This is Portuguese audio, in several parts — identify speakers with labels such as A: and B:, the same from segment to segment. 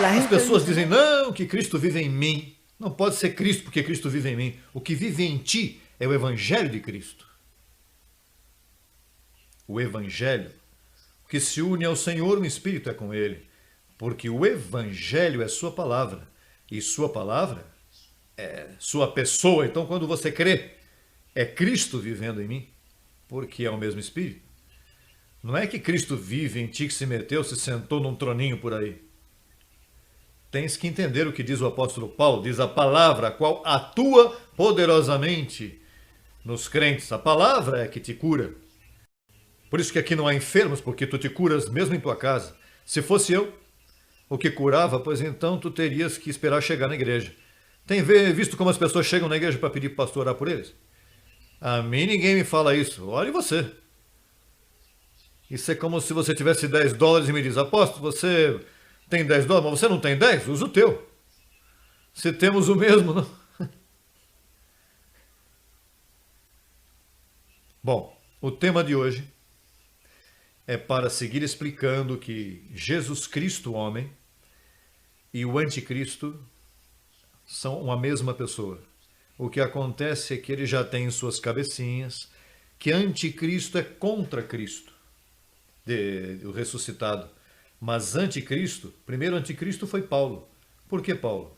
A: As pessoas dizem, não, que Cristo vive em mim. Não pode ser Cristo porque Cristo vive em mim. O que vive em ti é o Evangelho de Cristo. O Evangelho que se une ao Senhor, o Espírito é com ele. Porque o Evangelho é sua palavra. E sua palavra é sua pessoa. Então, quando você crê, é Cristo vivendo em mim, porque é o mesmo Espírito. Não é que Cristo vive em ti, que se meteu, se sentou num troninho por aí. Tens que entender o que diz o apóstolo Paulo. Diz a palavra, a qual atua poderosamente nos crentes. A palavra é que te cura. Por isso que aqui não há enfermos, porque tu te curas mesmo em tua casa. Se fosse eu o que curava, pois então tu terias que esperar chegar na igreja. Tem visto como as pessoas chegam na igreja para pedir para o pastor orar por eles? A mim ninguém me fala isso. Olhe você. Isso é como se você tivesse $10 e me diz, apóstolo, você tem $10, mas você não tem 10? Usa o teu. Se temos o mesmo, não? Bom, o tema de hoje é para seguir explicando que Jesus Cristo, homem, e o anticristo são uma mesma pessoa. O que acontece é que ele já tem em suas cabecinhas que anticristo é contra Cristo, o ressuscitado. Mas anticristo, primeiro anticristo foi Paulo. Por que Paulo?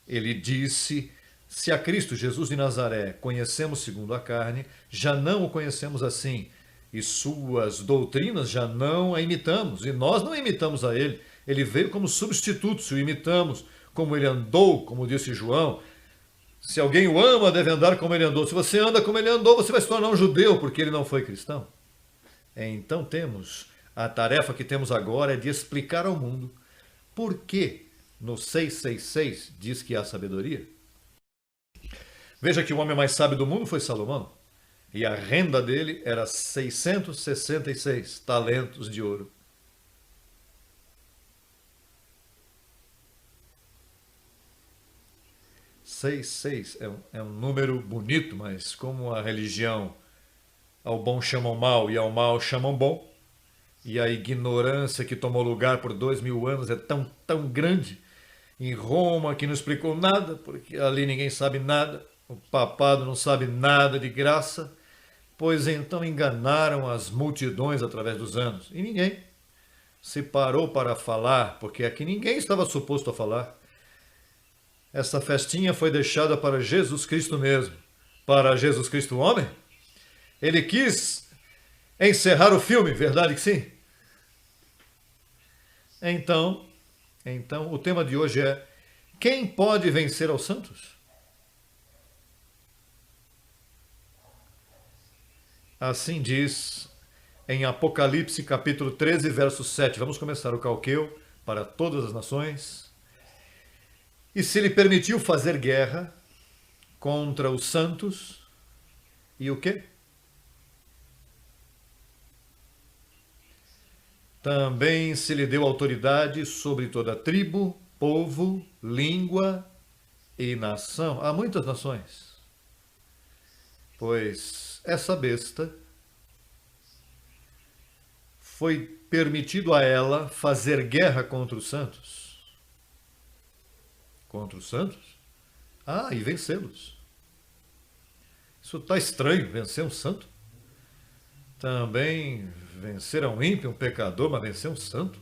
A: Ele disse, se a Cristo, Jesus de Nazaré, conhecemos segundo a carne, já não o conhecemos assim, e suas doutrinas já não a imitamos, e nós não imitamos a ele. Ele veio como substituto, se o imitamos, como ele andou, como disse João. Se alguém o ama, deve andar como ele andou. Se você anda como ele andou, você vai se tornar um judeu, porque ele não foi cristão. Então a tarefa que temos agora é de explicar ao mundo por que no 666 diz que há sabedoria. Veja que o homem mais sábio do mundo foi Salomão. E a renda dele era 666 talentos de ouro. Seis é um número bonito, mas como a religião ao bom chamam mal e ao mal chamam bom, e a ignorância que tomou lugar por 2000 anos é tão grande, em Roma que não explicou nada, porque ali ninguém sabe nada, o papado não sabe nada de graça, pois então enganaram as multidões através dos anos. E ninguém se parou para falar, porque aqui ninguém estava suposto a falar. Essa festinha foi deixada para Jesus Cristo mesmo. Para Jesus Cristo homem. Ele quis encerrar o filme, verdade que sim? Então, o tema de hoje é: quem pode vencer aos santos? Assim diz em Apocalipse capítulo 13, verso 7. Vamos começar o calqueu para todas as nações. E se lhe permitiu fazer guerra contra os santos, e o quê? Também se lhe deu autoridade sobre toda tribo, povo, língua e nação. Há muitas nações. Pois essa besta foi permitido a ela fazer guerra contra os santos. Contra os santos? Ah, e vencê-los. Isso está estranho, vencer um santo. Também vencer a um ímpio, um pecador, mas vencer um santo.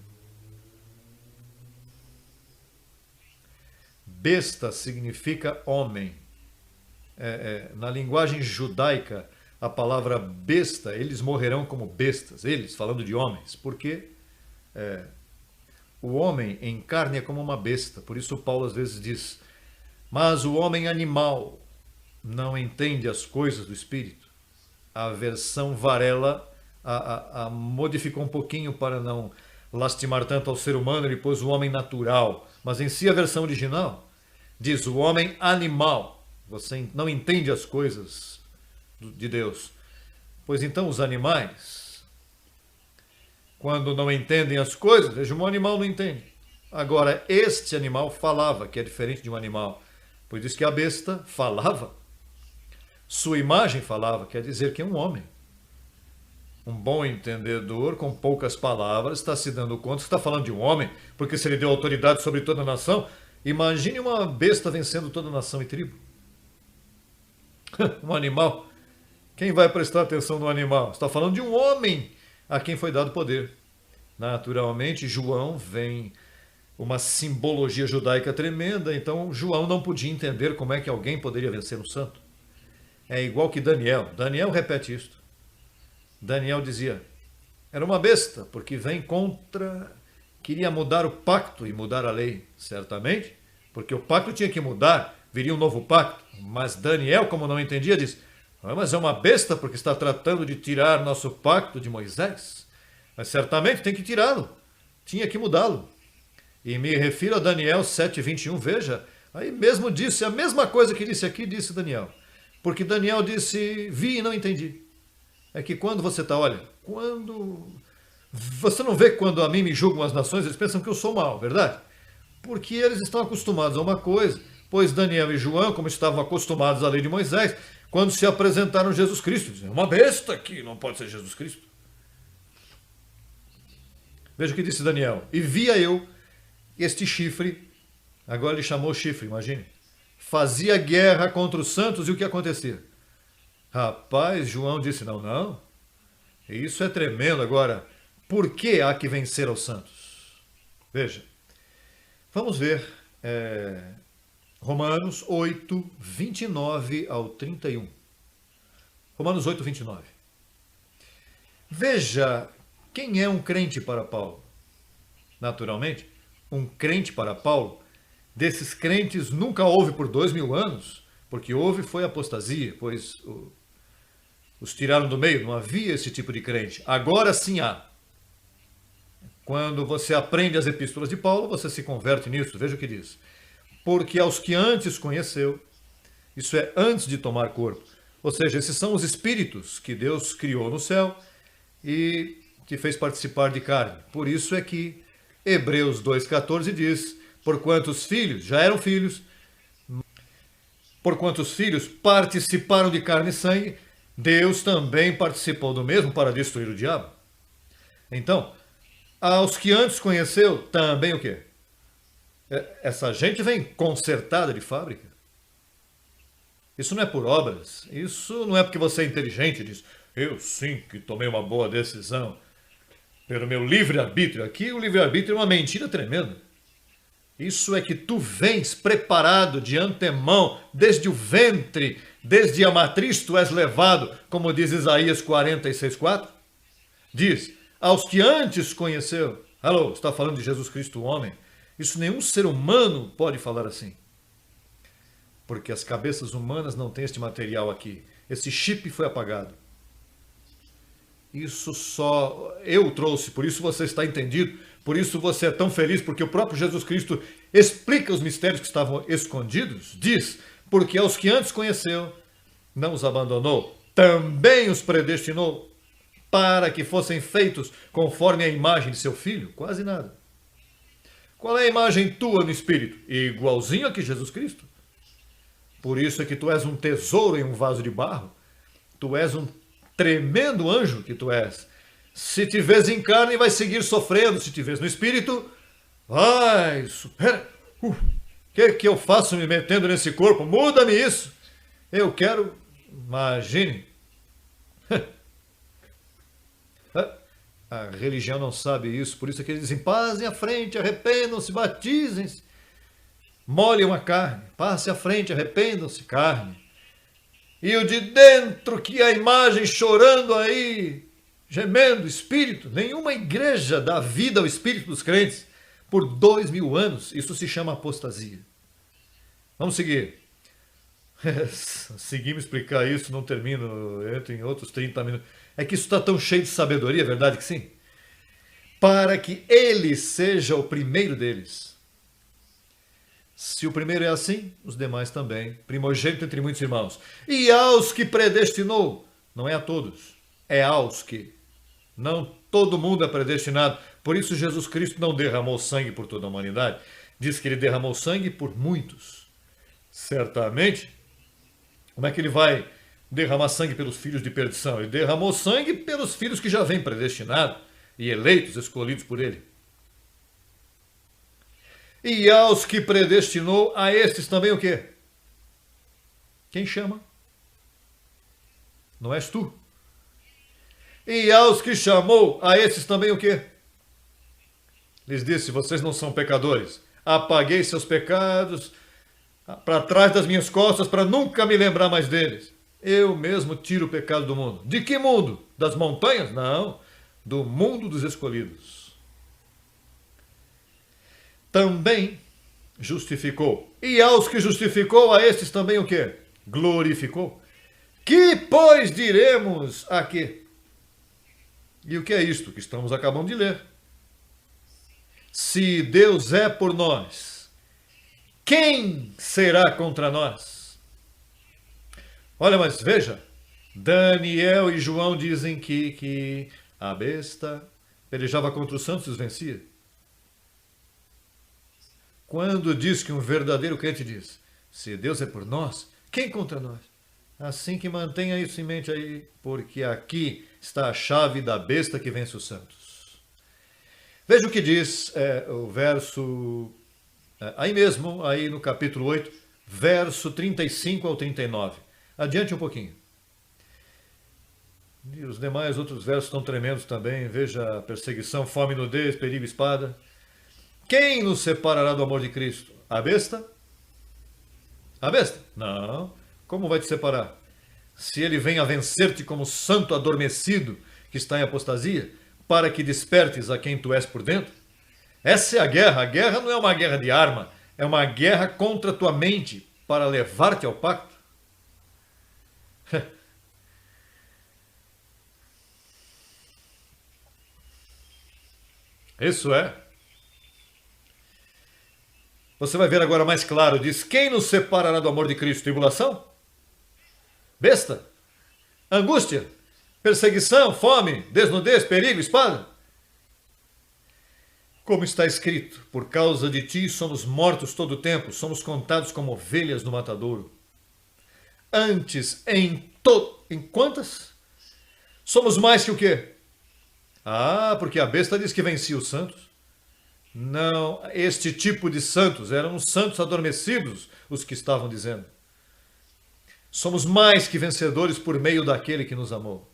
A: Besta significa homem. Na linguagem judaica, a palavra besta, eles morrerão como bestas, eles, falando de homens, porque o homem em carne é como uma besta. Por isso Paulo às vezes diz, mas o homem animal não entende as coisas do Espírito. A versão Varela a modificou um pouquinho para não lastimar tanto ao ser humano, ele pôs o homem natural. Mas em si a versão original diz o homem animal. Você não entende as coisas de Deus. Pois então os animais, quando não entendem as coisas, veja, um animal não entende. Agora, este animal falava, que é diferente de um animal. Pois diz que a besta falava. Sua imagem falava, quer dizer que é um homem. Um bom entendedor, com poucas palavras, está se dando conta que está falando de um homem, porque se ele deu autoridade sobre toda a nação, imagine uma besta vencendo toda a nação e tribo. Um animal. Quem vai prestar atenção no animal? Está falando de um homem a quem foi dado poder. Naturalmente, João vem uma simbologia judaica tremenda, então João não podia entender como é que alguém poderia vencer um santo. É igual que Daniel. Daniel repete isto. Daniel dizia, era uma besta, porque vem contra, queria mudar o pacto e mudar a lei, certamente, porque o pacto tinha que mudar, viria um novo pacto. Mas Daniel, como não entendia, disse, mas é uma besta porque está tratando de tirar nosso pacto de Moisés. Mas certamente tem que tirá-lo, tinha que mudá-lo. E me refiro a Daniel 7:21, veja, aí mesmo disse a mesma coisa que disse aqui, disse Daniel. Porque Daniel disse, vi e não entendi. É que quando você está, olha, quando... Você não vê quando a mim me julgam as nações, eles pensam que eu sou mau, verdade? Porque eles estão acostumados a uma coisa, pois Daniel e João, como estavam acostumados à lei de Moisés, quando se apresentaram Jesus Cristo, diziam, uma besta que não pode ser Jesus Cristo. Veja o que disse Daniel, e via eu este chifre, agora ele chamou chifre, imagine, fazia guerra contra os santos e o que acontecia? Rapaz, João disse, não, isso é tremendo. Agora, por que há que vencer aos santos? Veja, vamos ver Romanos 8, 29 ao 31. Romanos 8, 29. Veja, quem é um crente para Paulo? Naturalmente, um crente para Paulo, desses crentes nunca houve por 2000 anos, porque houve foi apostasia, pois os tiraram do meio, não havia esse tipo de crente. Agora sim há. Quando você aprende as epístolas de Paulo, você se converte nisso. Veja o que diz. Porque aos que antes conheceu, isso é antes de tomar corpo, ou seja, esses são os espíritos que Deus criou no céu e que fez participar de carne. Por isso é que Hebreus 2,14 diz, porquanto os filhos já eram filhos, porquanto os filhos participaram de carne e sangue, Deus também participou do mesmo para destruir o diabo. Então, aos que antes conheceu, também o quê? Essa gente vem consertada de fábrica. Isso não é por obras, isso não é porque você é inteligente, diz, eu sim que tomei uma boa decisão, pelo meu livre-arbítrio. Aqui o livre-arbítrio é uma mentira tremenda. Isso é que tu vens preparado de antemão, desde o ventre, desde a matriz tu és levado, como diz Isaías 46:4. Diz, aos que antes conheceu. Alô, está falando de Jesus Cristo, o homem. Isso nenhum ser humano pode falar assim. Porque as cabeças humanas não têm este material aqui. Esse chip foi apagado. Isso só eu trouxe, por isso você está entendido, por isso você é tão feliz, porque o próprio Jesus Cristo explica os mistérios que estavam escondidos. Diz, porque aos que antes conheceu, não os abandonou, também os predestinou para que fossem feitos conforme a imagem de seu filho. Quase nada. Qual é a imagem tua no Espírito? Igualzinho a que Jesus Cristo. Por isso é que tu és um tesouro em um vaso de barro. Tu és um tremendo anjo que tu és. Se te vês em carne, vai seguir sofrendo. Se te vês no Espírito, vai, supera. O que eu faço me metendo nesse corpo? Muda-me isso. Eu quero, imagine. A religião não sabe isso, por isso é que eles dizem, passem à frente, arrependam-se, batizem-se, molhem a carne, passem à frente, arrependam-se, carne. E o de dentro, que a imagem chorando aí, gemendo, espírito, nenhuma igreja dá vida ao espírito dos crentes por 2000 anos, isso se chama apostasia. Vamos seguir. Seguimos explicar isso, não termino, entro em outros 30 minutos. É que isso está tão cheio de sabedoria, é verdade que sim? Para que ele seja o primeiro deles. Se o primeiro é assim, os demais também. Primogênito entre muitos irmãos. E aos que predestinou, não é a todos, é aos que. Não todo mundo é predestinado. Por isso Jesus Cristo não derramou sangue por toda a humanidade. Diz que ele derramou sangue por muitos. Certamente, como é que ele vai derramar sangue pelos filhos de perdição. Ele derramou sangue pelos filhos que já vêm predestinados e eleitos, escolhidos por ele. E aos que predestinou, a estes também o quê? Quem chama? Não és tu. E aos que chamou, a esses também o quê? Lhes disse, vocês não são pecadores. Apaguei seus pecados para trás das minhas costas para nunca me lembrar mais deles. Eu mesmo tiro o pecado do mundo. De que mundo? Das montanhas? Não. Do mundo dos escolhidos. Também justificou. E aos que justificou, a estes também o quê? Glorificou. Que, pois, diremos aqui? E o que é isto que estamos acabando de ler? Se Deus é por nós, quem será contra nós? Olha, mas veja, Daniel e João dizem que a besta pelejava contra os santos e os vencia. Quando diz que um verdadeiro crente diz, se Deus é por nós, quem contra nós? Assim que mantenha isso em mente aí, porque aqui está a chave da besta que vence os santos. Veja o que diz o verso, aí mesmo, aí no capítulo 8, verso 35 ao 39. Adiante um pouquinho. E os demais outros versos estão tremendos também. Veja a perseguição, fome, nudez, perigo, espada. Quem nos separará do amor de Cristo? A besta? A besta? Não. Como vai te separar? Se ele vem a vencer-te como santo adormecido que está em apostasia, para que despertes a quem tu és por dentro? Essa é a guerra. A guerra não é uma guerra de arma. É uma guerra contra a tua mente para levar-te ao pacto. Isso é. Você vai ver agora mais claro, diz, quem nos separará do amor de Cristo? Tribulação? Besta? Angústia? Perseguição? Fome? Desnudez? Perigo? Espada? Como está escrito, por causa de ti somos mortos todo o tempo, somos contados como ovelhas no matadouro. Antes, em quantas? Somos mais que o quê? Ah, porque a besta diz que vencia os santos. Não, este tipo de santos, eram os santos adormecidos, os que estavam dizendo. Somos mais que vencedores por meio daquele que nos amou,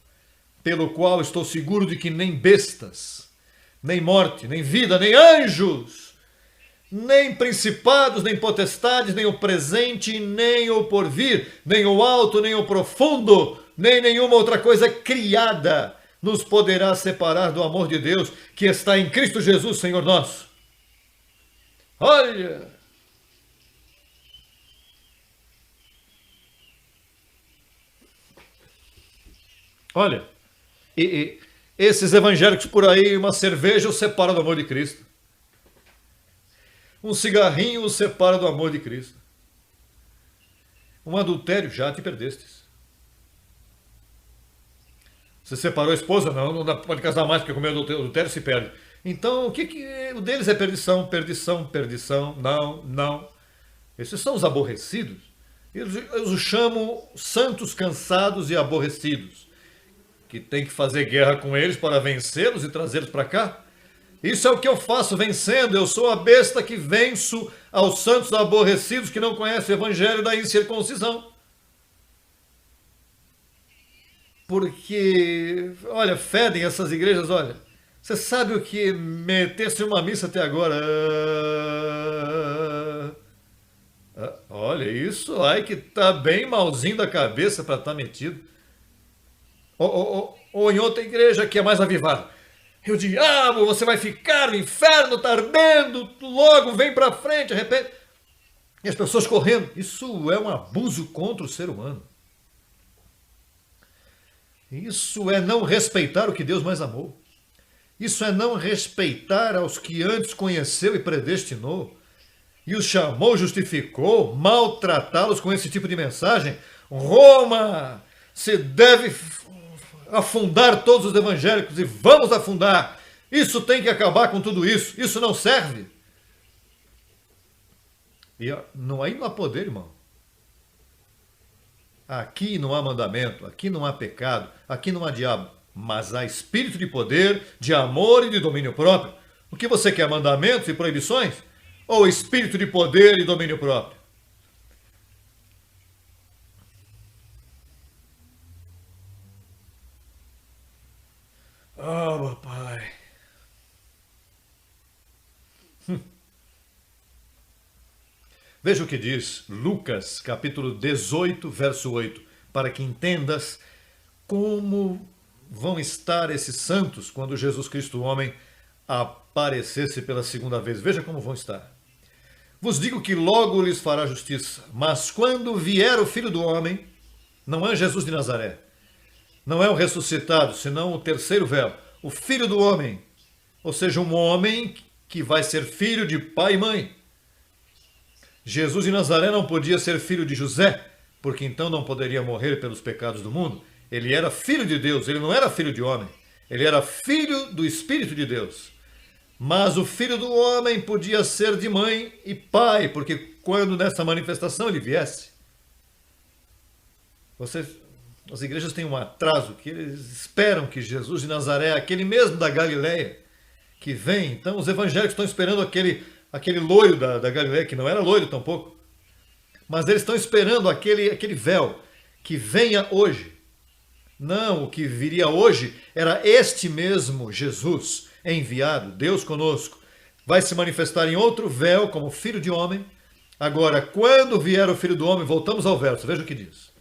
A: pelo qual estou seguro de que nem bestas, nem morte, nem vida, nem anjos, nem principados, nem potestades, nem o presente, nem o porvir, nem o alto, nem o profundo, nem nenhuma outra coisa criada nos poderá separar do amor de Deus que está em Cristo Jesus, Senhor nosso. Olha! Olha, e esses evangélicos por aí, uma cerveja os separa do amor de Cristo. Um cigarrinho os separa do amor de Cristo. Um adultério, já te perdestes. Você separou a esposa? Não pode casar mais, porque comer adultério se perde. Então, o deles é perdição, perdição, perdição. Não. Esses são os aborrecidos. Eles os chamam santos cansados e aborrecidos, que tem que fazer guerra com eles para vencê-los e trazê-los para cá. Isso é o que eu faço vencendo. Eu sou a besta que venço aos santos aborrecidos que não conhecem o evangelho da incircuncisão. Porque, olha, fedem essas igrejas, olha. Você sabe o que meter-se uma missa até agora? Olha, isso aí que tá bem malzinho da cabeça para estar metido. Ou em outra igreja que é mais avivada. O diabo, você vai ficar no inferno, tá ardendo, logo vem para frente, arrepende. E as pessoas correndo. Isso é um abuso contra o ser humano. Isso é não respeitar o que Deus mais amou. Isso é não respeitar aos que antes conheceu e predestinou. E os chamou, justificou, maltratá-los com esse tipo de mensagem. Roma se deve afundar todos os evangélicos e vamos afundar. Isso tem que acabar com tudo isso. Isso não serve. E aí não há poder, irmão. Aqui não há mandamento, aqui não há pecado, aqui não há diabo, mas há espírito de poder, de amor e de domínio próprio. O que você quer, mandamentos e proibições? Ou espírito de poder e domínio próprio? Ah, meu pai. Veja o que diz Lucas, capítulo 18, verso 8, para que entendas como vão estar esses santos quando Jesus Cristo, o homem, aparecesse pela segunda vez. Veja como vão estar. Vos digo que logo lhes fará justiça, mas quando vier o Filho do Homem, não é Jesus de Nazaré, não é o ressuscitado, senão o terceiro véu, o Filho do Homem, ou seja, um homem que vai ser filho de pai e mãe. Jesus de Nazaré não podia ser filho de José, porque então não poderia morrer pelos pecados do mundo. Ele era filho de Deus, ele não era filho de homem. Ele era filho do Espírito de Deus. Mas o filho do homem podia ser de mãe e pai, porque quando nessa manifestação ele viesse. As igrejas têm um atraso, que eles esperam que Jesus de Nazaré, aquele mesmo da Galileia, que vem. Então os evangélicos estão esperando aquele loiro da Galileia, que não era loiro tampouco. Mas eles estão esperando aquele véu que venha hoje. Não, o que viria hoje era este mesmo Jesus enviado, Deus conosco. Vai se manifestar em outro véu como filho de homem. Agora, quando vier o Filho do Homem, voltamos ao verso, veja o que diz.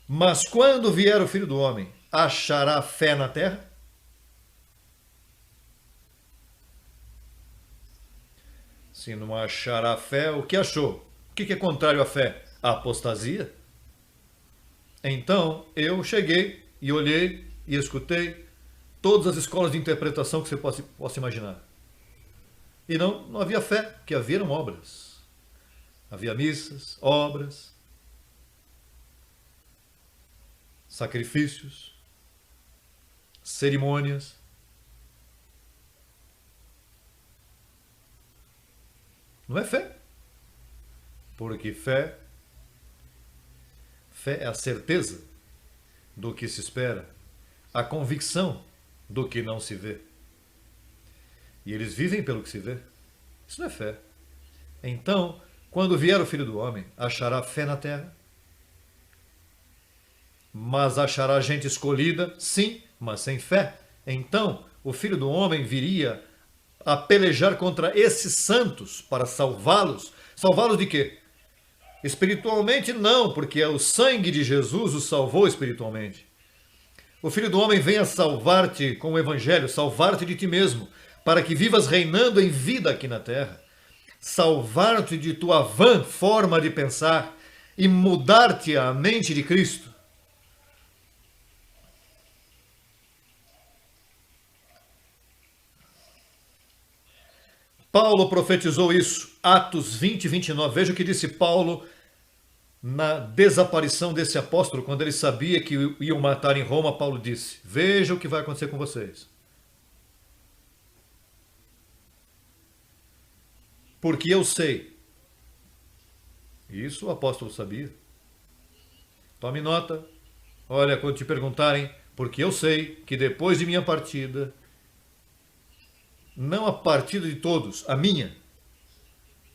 A: Mas quando vier o Filho do Homem, achará fé na terra? Se não achará fé, o que achou? O que é contrário à fé? A apostasia? Então, eu cheguei e olhei e escutei todas as escolas de interpretação que você possa imaginar. E não havia fé, que havia eram obras. Havia missas, obras, sacrifícios, cerimônias. Não é fé. Porque fé é a certeza do que se espera, a convicção do que não se vê. E eles vivem pelo que se vê. Isso não é fé. Então, quando vier o Filho do Homem, achará fé na terra? Mas achará gente escolhida? Sim, mas sem fé. Então, o Filho do Homem viria a pelejar contra esses santos para salvá-los. Salvá-los de quê? Espiritualmente não, porque o sangue de Jesus os salvou espiritualmente. O Filho do Homem vem a salvar-te com o Evangelho, salvar-te de ti mesmo, para que vivas reinando em vida aqui na terra. Salvar-te de tua vã forma de pensar e mudar-te a mente de Cristo. Paulo profetizou isso, Atos 20, 29. Veja o que disse Paulo na desaparição desse apóstolo, quando ele sabia que iam matar em Roma. Paulo disse: veja o que vai acontecer com vocês. Porque eu sei. Isso o apóstolo sabia. Tome nota. Olha, quando te perguntarem, porque eu sei que depois de minha partida, não a partida de todos, a minha,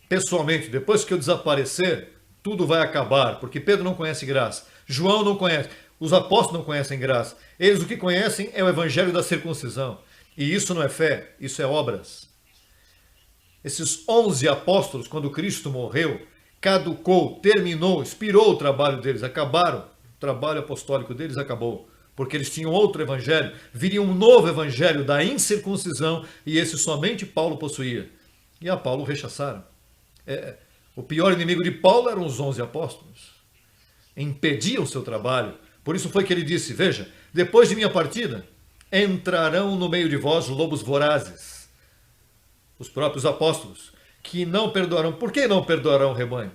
A: pessoalmente, depois que eu desaparecer, tudo vai acabar, porque Pedro não conhece graça, João não conhece, os apóstolos não conhecem graça. Eles o que conhecem é o evangelho da circuncisão. E isso não é fé, isso é obras. Esses 11 apóstolos, quando Cristo morreu, caducou, terminou, expirou o trabalho deles, acabaram. O trabalho apostólico deles acabou. Porque eles tinham outro evangelho, viria um novo evangelho da incircuncisão, e esse somente Paulo possuía. E a Paulo rechaçaram. O pior inimigo de Paulo eram os 11 apóstolos. Impediam o seu trabalho. Por isso foi que ele disse: veja, depois de minha partida, entrarão no meio de vós lobos vorazes. Os próprios apóstolos, que não perdoarão. Por que não perdoarão o rebanho?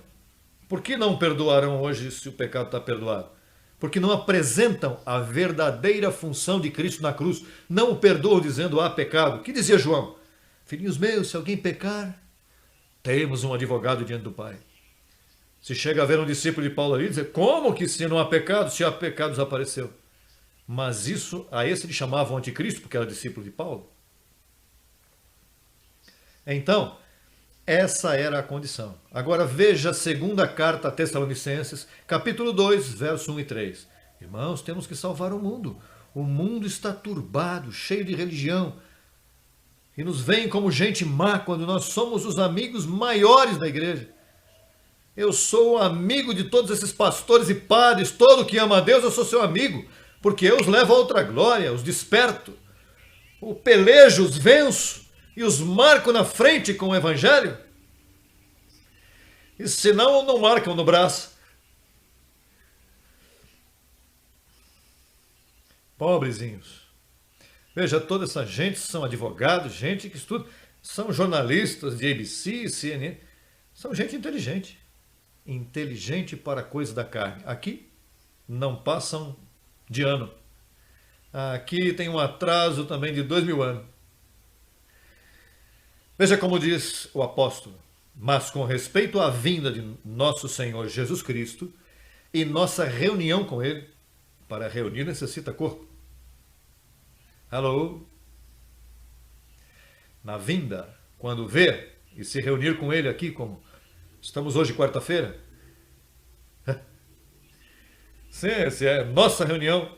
A: Por que não perdoarão hoje se o pecado está perdoado? Porque não apresentam a verdadeira função de Cristo na cruz. Não o perdoam dizendo: há pecado. O que dizia João? Filhinhos meus, se alguém pecar, temos um advogado diante do Pai. Se chega a ver um discípulo de Paulo ali, dizer, como que se não há pecado, se há pecado desapareceu? Mas isso, a esse ele chamava o anticristo, porque era discípulo de Paulo. Então, essa era a condição. Agora veja a segunda carta a Tessalonicenses, capítulo 2, verso 1 e 3. Irmãos, temos que salvar o mundo. O mundo está turbado, cheio de religião. E nos veem como gente má quando nós somos os amigos maiores da igreja. Eu sou amigo de todos esses pastores e padres, todo que ama a Deus, eu sou seu amigo, porque eu os levo a outra glória, os desperto, o pelejo, os venço e os marco na frente com o evangelho. E senão não marcam no braço. Pobrezinhos. Veja, toda essa gente são advogados, gente que estuda, são jornalistas de ABC, CNN, são gente inteligente. Inteligente para a coisa da carne. Aqui não passam de ano. Aqui tem um atraso também de 2000 anos. Veja como diz o apóstolo. Mas com respeito à vinda de nosso Senhor Jesus Cristo e nossa reunião com Ele, para reunir necessita corpo. Alô? Na vinda, quando ver e se reunir com Ele aqui, como estamos hoje, quarta-feira. Sim, se é nossa reunião.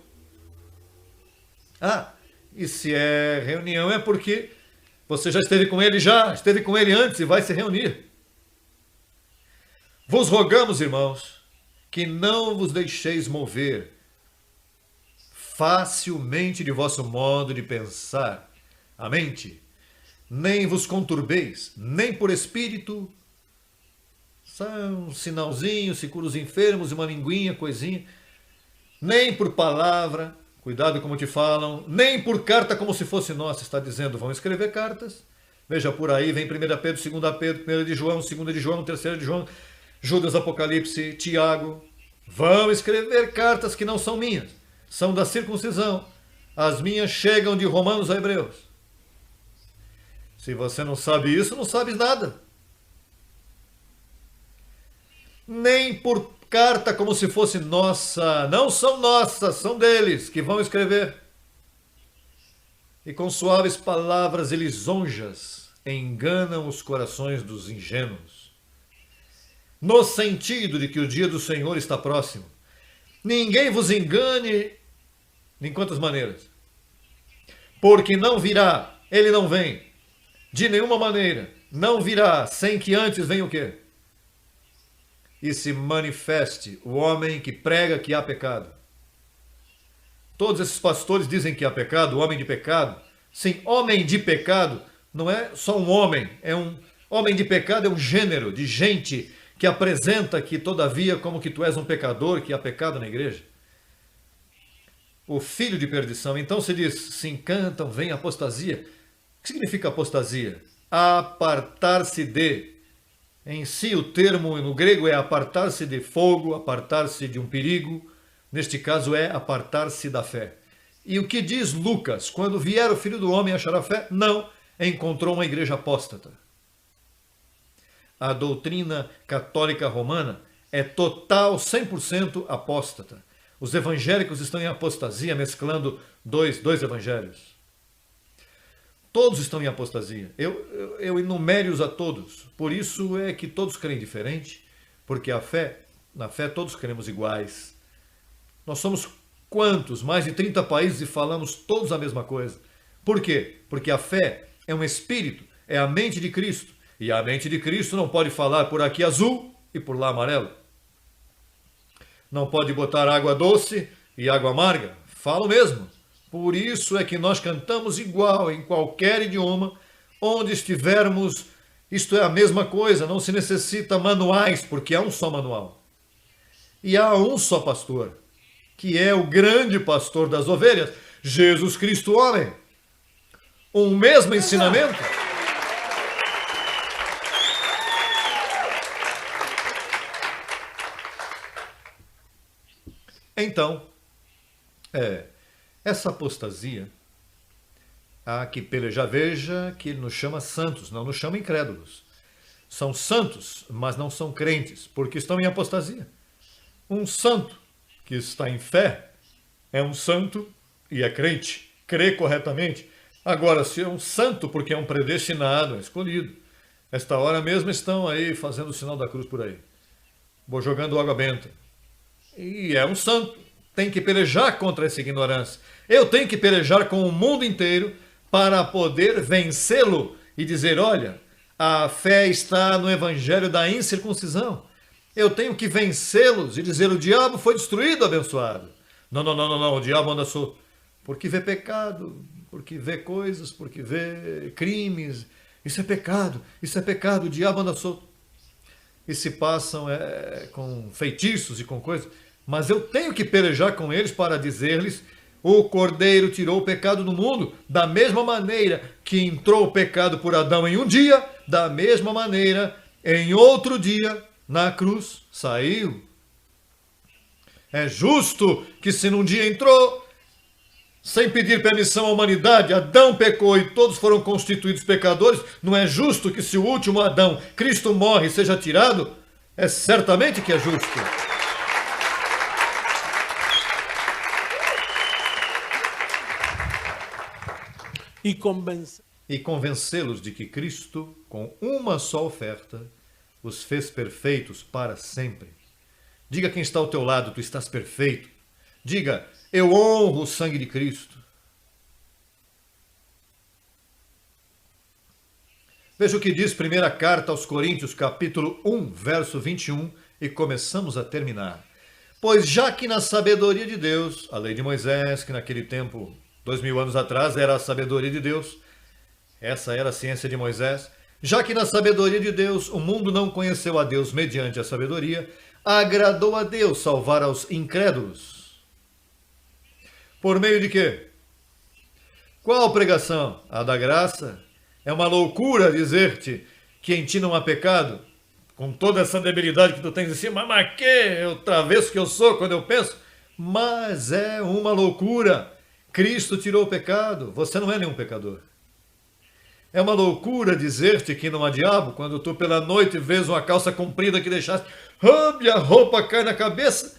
A: E se é reunião é porque você já esteve com ele antes e vai se reunir. Vos rogamos, irmãos, que não vos deixeis mover facilmente de vosso modo de pensar, a mente, nem vos conturbeis, nem por espírito, são um sinalzinho, se cura os enfermos, uma linguinha, coisinha, nem por palavra, cuidado como te falam, nem por carta como se fosse nossa, está dizendo, vão escrever cartas. Veja, por aí vem 1 Pedro, 2 Pedro, 1 de João, 2 de João, 3 de João, Judas, Apocalipse, Tiago. Vão escrever cartas que não são minhas, são da circuncisão. As minhas chegam de Romanos a Hebreus. Se você não sabe isso, não sabe nada. Nem por carta como se fosse nossa, não são nossas, são deles que vão escrever. E com suaves palavras e lisonjas enganam os corações dos ingênuos, no sentido de que o dia do Senhor está próximo. Ninguém vos engane em quantas maneiras? Porque não virá, ele não vem, de nenhuma maneira, não virá, sem que antes venha o quê? E se manifeste o homem que prega que há pecado. Todos esses pastores dizem que há pecado, homem de pecado. Sim, homem de pecado não é só um homem, homem de pecado é um gênero de gente que apresenta que todavia como que tu és um pecador, que há pecado na igreja. O filho de perdição. Então se diz, se encantam, vem apostasia. O que significa apostasia? Apartar-se de. Em si, o termo no grego é apartar-se de fogo, apartar-se de um perigo. Neste caso é apartar-se da fé. E o que diz Lucas? Quando vier o Filho do Homem achará fé? Não, encontrou uma igreja apóstata. A doutrina católica romana é total, 100% apóstata. Os evangélicos estão em apostasia, mesclando dois evangelhos. Todos estão em apostasia. Eu enumero-os a todos. Por isso é que todos creem diferente, porque na fé todos cremos iguais. Nós somos quantos? Mais de 30 países e falamos todos a mesma coisa. Por quê? Porque a fé é um espírito, é a mente de Cristo. E a mente de Cristo não pode falar por aqui azul e por lá amarelo. Não pode botar água doce e água amarga. Fala o mesmo. Por isso é que nós cantamos igual em qualquer idioma, onde estivermos. Isto é a mesma coisa, não se necessita manuais, porque há um só manual. E há um só pastor, que é o grande pastor das ovelhas, Jesus Cristo homem. Um mesmo ensinamento. Então, essa apostasia, há que pelejar, veja que ele nos chama santos, não nos chama incrédulos. são santos, mas não são crentes, porque estão em apostasia. Um santo que está em fé é um santo e é crente, crê corretamente. Agora, se é um santo porque é um predestinado, é escolhido, esta hora mesmo estão aí fazendo o sinal da cruz por aí, jogando água benta. E é um santo, tem que pelejar contra essa ignorância. Eu tenho que pelejar com o mundo inteiro para poder vencê-lo e dizer, olha, a fé está no evangelho da incircuncisão. Eu tenho que vencê-los e dizer, o diabo foi destruído, abençoado. Não, o diabo anda solto. Porque vê pecado, porque vê coisas, porque vê crimes. Isso é pecado, o diabo anda solto. E se passam com feitiços e com coisas. Mas eu tenho que pelejar com eles para dizer-lhes, o Cordeiro tirou o pecado do mundo, da mesma maneira que entrou o pecado por Adão em um dia, da mesma maneira, em outro dia, na cruz, saiu. É justo que se num dia entrou, sem pedir permissão à humanidade, Adão pecou e todos foram constituídos pecadores, não é justo que se o último Adão, Cristo, morre e seja tirado? É certamente que é justo.
B: E
A: convencê-los de que Cristo, com uma só oferta, os fez perfeitos para sempre. Diga quem está ao teu lado, tu estás perfeito. Diga, eu honro o sangue de Cristo. Veja o que diz primeira carta aos Coríntios, capítulo 1, verso 21, e começamos a terminar. Pois já que na sabedoria de Deus, a lei de Moisés, que naquele tempo, 2000 anos atrás, era a sabedoria de Deus, essa era a ciência de Moisés, já que na sabedoria de Deus o mundo não conheceu a Deus mediante a sabedoria, agradou a Deus salvar aos incrédulos. Por meio de quê? Qual pregação? A da graça? É uma loucura dizer-te que em ti não há pecado, com toda essa debilidade que tu tens em cima, mas que eu travesso que eu sou quando eu penso, mas é uma loucura. Cristo tirou o pecado, você não é nenhum pecador. É uma loucura dizer-te que não há diabo quando tu pela noite vês uma calça comprida que deixaste, e a roupa cai na cabeça,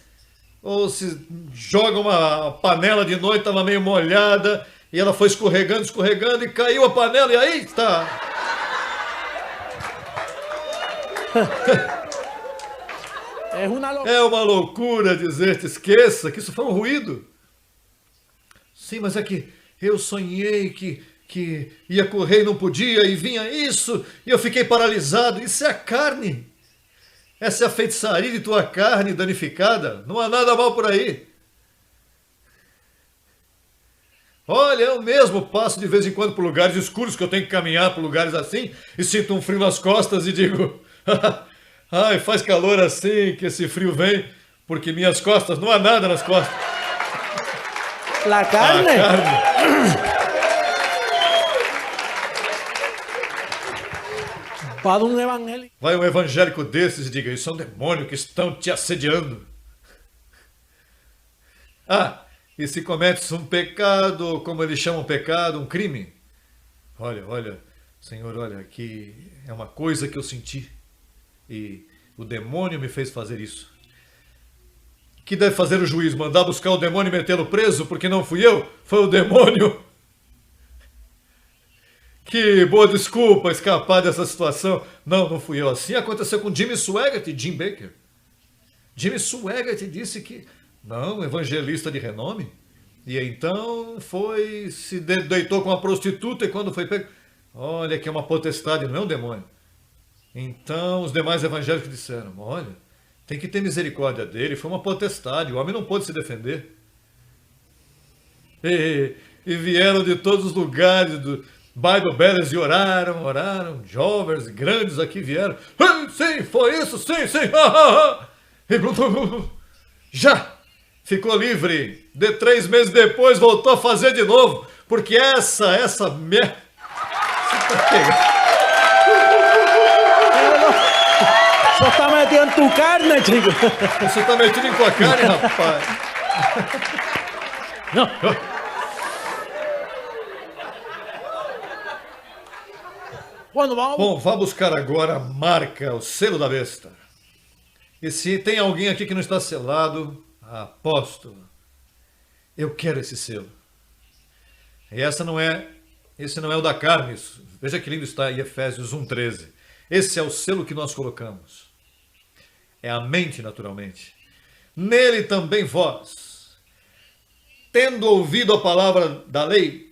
A: ou se joga uma panela de noite, estava meio molhada, e ela foi escorregando, e caiu a panela, e aí está. É uma loucura dizer-te, esqueça, que isso foi um ruído. Sim, mas é que eu sonhei que ia correr e não podia, e vinha isso, e eu fiquei paralisado. Isso é a carne. Essa é a feitiçaria de tua carne danificada. Não há nada mal por aí. Olha, eu mesmo passo de vez em quando por lugares escuros, que eu tenho que caminhar por lugares assim, e sinto um frio nas costas e digo, ai, faz calor assim, que esse frio vem, porque minhas costas, não há nada nas costas.
B: La carne.
A: A carne. Vai um evangélico desses e diga, isso é um demônio que estão te assediando. Ah, e se cometes um pecado, como eles chamam pecado, um crime? Olha, Senhor, olha, que é uma coisa que eu senti. E o demônio me fez fazer isso. Que deve fazer o juiz? Mandar buscar o demônio e metê-lo preso, porque não fui eu, foi o demônio. Que boa desculpa escapar dessa situação. Não fui eu. Assim aconteceu com Jimmy Swaggart e Jim Bakker. Jimmy Swaggart disse que, não, evangelista de renome. E então se deitou com uma prostituta e quando foi pego, olha que é uma potestade, não é um demônio. Então os demais evangélicos disseram, olha, tem que ter misericórdia dele, foi uma potestade, o homem não pôde se defender. E vieram de todos os lugares do Bible Believers e oraram, jovens, grandes aqui vieram. Sim, foi isso, sim. E já ficou livre. 3 meses depois voltou a fazer de novo, porque essa merda.
B: Você está metido em tua carne, chico.
A: Você está metido em tua carne, rapaz.
B: Não. Quando vamos?
A: Bom, vá buscar agora a marca, o selo da besta. E se tem alguém aqui que não está selado, aposto, eu quero esse selo. E esse não é o da carne. Veja que lindo está em Efésios 1:13. Esse é o selo que nós colocamos. É a mente, naturalmente. Nele também vós, tendo ouvido a palavra da lei.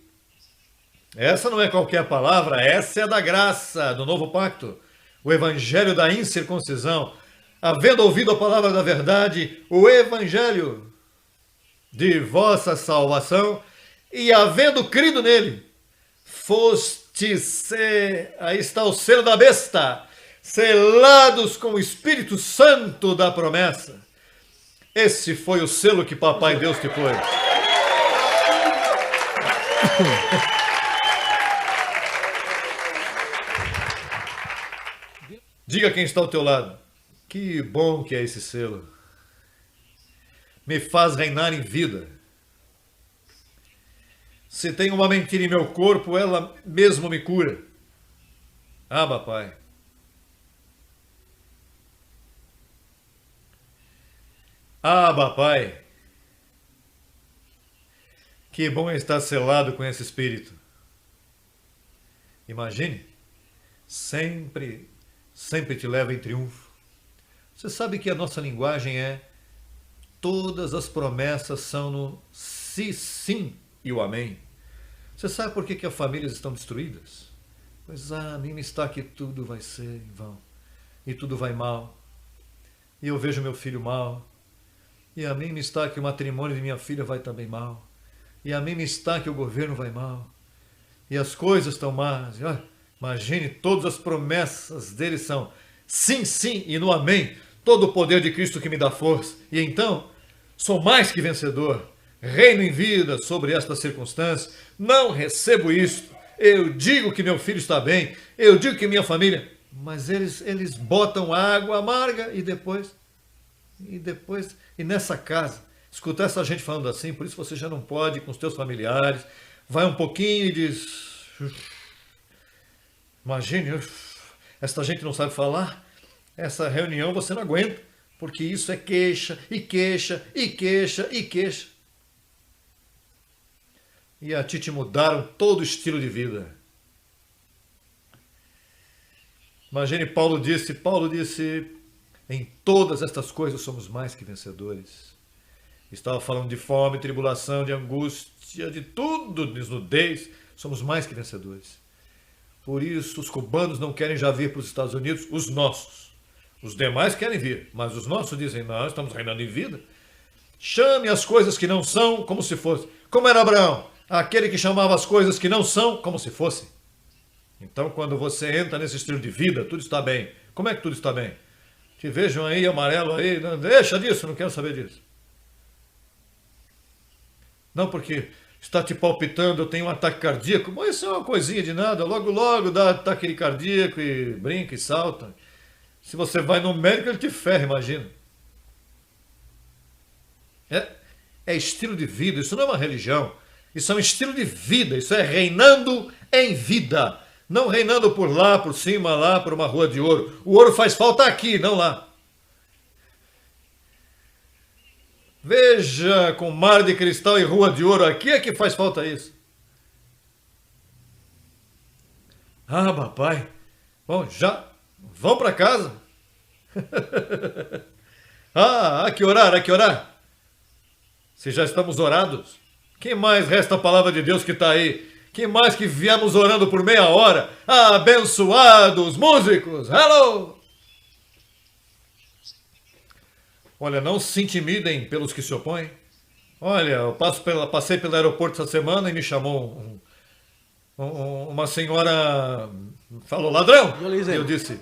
A: Essa não é qualquer palavra, essa é da graça, do novo pacto. O evangelho da incircuncisão. Havendo ouvido a palavra da verdade, o evangelho de vossa salvação, e havendo crido nele, fostes, aí está o selo da besta, selados com o Espírito Santo da promessa. Esse foi o selo que Papai Deus te pôs. Diga quem está ao teu lado. Que bom que é esse selo. Me faz reinar em vida. Se tem uma mentira em meu corpo, ela mesmo me cura. Ah, papai. Ah, papai. Que bom é estar selado com esse espírito. Imagine, sempre te leva em triunfo. Você sabe que a nossa linguagem todas as promessas são no se sim e o amém. Você sabe por que as famílias estão destruídas? Pois a mim me está que tudo vai ser em vão. E tudo vai mal. E eu vejo meu filho mal. E a mim me está que o matrimônio de minha filha vai também mal. E a mim me está que o governo vai mal. E as coisas estão más. Imagine, todas as promessas dele são sim, sim e no amém. Todo o poder de Cristo que me dá força. E então, sou mais que vencedor. Reino em vida sobre estas circunstâncias. Não recebo isto. Eu digo que meu filho está bem. Eu digo que minha família... Mas eles botam água amarga e depois... E nessa casa, escutar essa gente falando assim, por isso você já não pode ir com os teus familiares. Vai um pouquinho e diz... Imagine, esta gente não sabe falar. Essa reunião você não aguenta, porque isso é queixa, e queixa, e queixa, e queixa. E a ti te mudaram todo o estilo de vida. Imagine, Paulo disse, em todas estas coisas somos mais que vencedores. Estava falando de fome, tribulação, de angústia, de tudo, de nudez, somos mais que vencedores. Por isso, os cubanos não querem já vir para os Estados Unidos, os nossos. Os demais querem vir, mas os nossos dizem, nós estamos reinando em vida. Chame as coisas que não são como se fossem. Como era Abraão, aquele que chamava as coisas que não são como se fossem. Então, quando você entra nesse estilo de vida, tudo está bem. Como é que tudo está bem? Te vejam aí, amarelo aí, não, deixa disso, não quero saber disso. Não, porque está te palpitando, eu tenho um ataque cardíaco. Bom, isso é uma coisinha de nada, logo dá ataque cardíaco e brinca e salta. Se você vai no médico, ele te ferra, imagina. É estilo de vida, isso não é uma religião. Isso é um estilo de vida, isso é reinando em vida. Não reinando por lá, por cima, lá, por uma rua de ouro. O ouro faz falta aqui, não lá. Veja, com mar de cristal e rua de ouro, aqui é que faz falta isso. Ah, papai. Bom, já vão para casa. A que orar? Se já estamos orados, que mais resta a palavra de Deus que está aí? Que mais que viemos orando por meia hora? Abençoados músicos! Hello! Olha, não se intimidem pelos que se opõem. Olha, eu passei pelo aeroporto essa semana e me chamou uma senhora, falou ladrão. E eu disse,